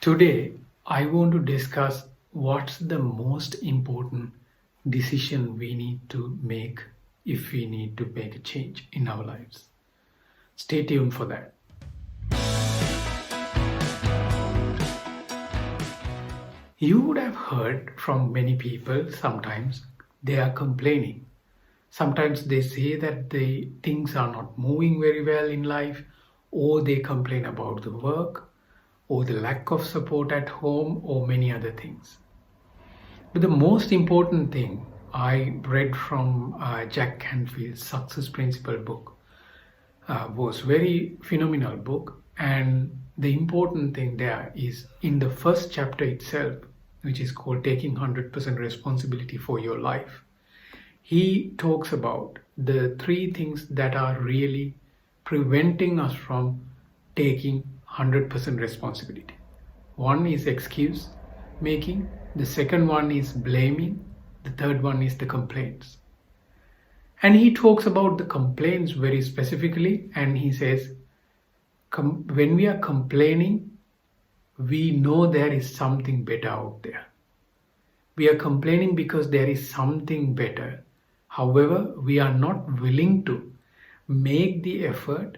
Today, I want to discuss what's the most important decision we need to make if we need to make a change in our lives. Stay tuned for that. You would have heard from many people sometimes they are complaining. Sometimes they say that the things are not moving very well in life, or they complain about the work, or the lack of support at home, or many other things. But the most important thing I read from Jack Canfield's Success Principle book was very phenomenal book, and the important thing there is in the first chapter itself, which is called Taking 100% Responsibility for Your Life. He talks about the three things that are really preventing us from taking 100% responsibility. One is excuse making, the second one is blaming, the third one is the complaints. And he talks about the complaints very specifically, and he says, when we are complaining, we know there is something better out there. We are complaining because there is something better. However, we are not willing to make the effort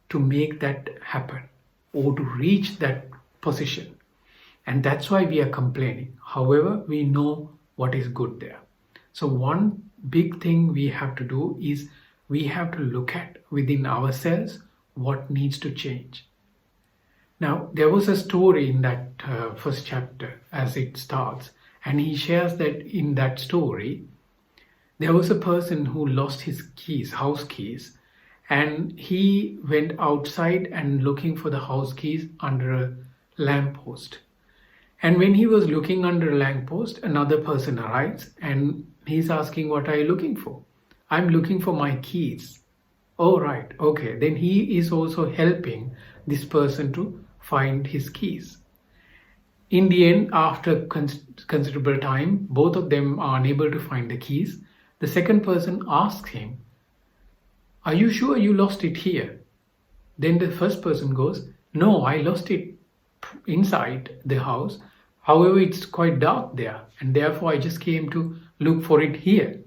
to make that happen or to reach that position. And that's why we are complaining. However, we know what is good there. So one big thing we have to do is we have to look at within ourselves what needs to change. Now, there was a story in that first chapter as it starts, and he shares that in that story, there was a person who lost his keys, house keys, and he went outside and looking for the house keys under a lamppost. And when he was looking under a lamppost, another person arrives and he's asking, "What are you looking for?" "I'm looking for my keys." "Oh, right, okay." Then he is also helping this person to find his keys. In the end, after considerable time, both of them are unable to find the keys. The second person asks him, "Are you sure you lost it here?" Then the first person goes, "No, I lost it inside the house. However, it's quite dark there, and therefore I just came to look for it here."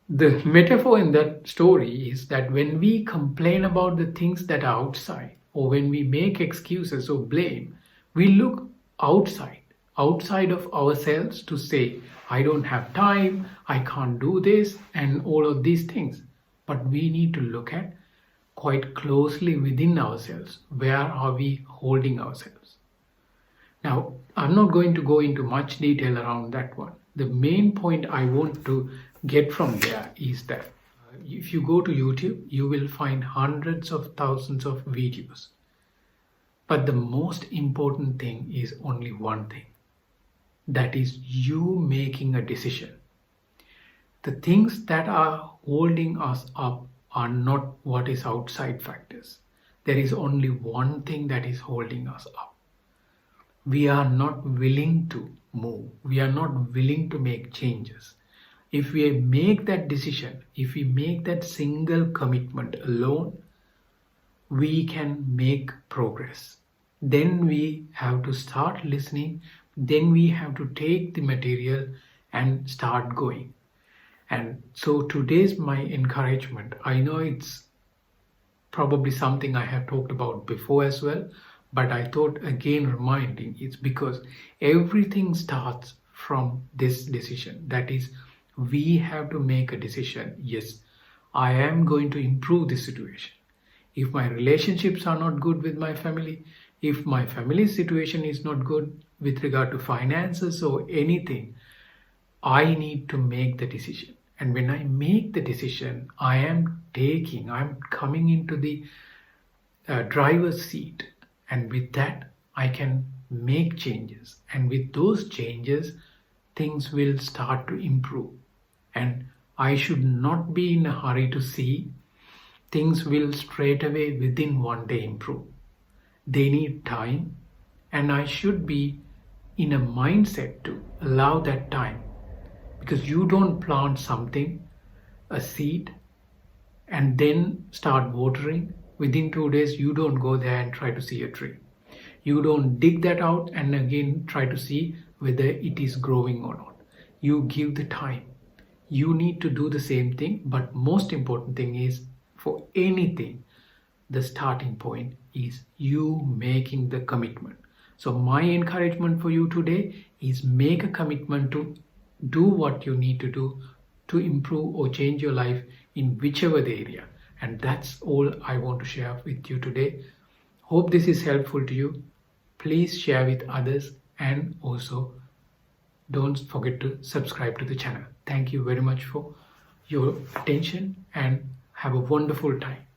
The metaphor in that story is that when we complain about the things that are outside, or when we make excuses or blame, we look outside of ourselves to say, "I don't have time, I can't do this," and all of these things. But we need to look at quite closely within ourselves. Where are we holding ourselves? Now, I'm not going to go into much detail around that one. The main point I want to get from there is that if you go to YouTube, you will find hundreds of thousands of videos. But the most important thing is only one thing. That is you making a decision. The things that are holding us up are not what is outside factors. There is only one thing that is holding us up. We are not willing to move. We are not willing to make changes. If we make that decision, if we make that single commitment alone, we can make progress. Then we have to start listening. Then we have to take the material and start going. And so today's my encouragement. I know it's probably something I have talked about before as well, but I thought again reminding, it's because everything starts from this decision. That is, we have to make a decision. Yes, I am going to improve this situation. If my relationships are not good with my family, if my family situation is not good with regard to finances or anything, I need to make the decision. And when I make the decision, I'm coming into the driver's seat. And with that, I can make changes. And with those changes, things will start to improve. And I should not be in a hurry to see things will straight away within one day improve. They need time, and I should be in a mindset to allow that time. Because you don't plant something, a seed, and then start watering. Within 2 days, you don't go there and try to see a tree. You don't dig that out and again try to see whether it is growing or not. You give the time. You need to do the same thing, but most important thing is, for anything, the starting point is you making the commitment. So my encouragement for you today is make a commitment to do what you need to do to improve or change your life in whichever the area. And that's all I want to share with you today. Hope this is helpful to you. Please share with others, and also don't forget to subscribe to the channel. Thank you very much for your attention and have a wonderful time.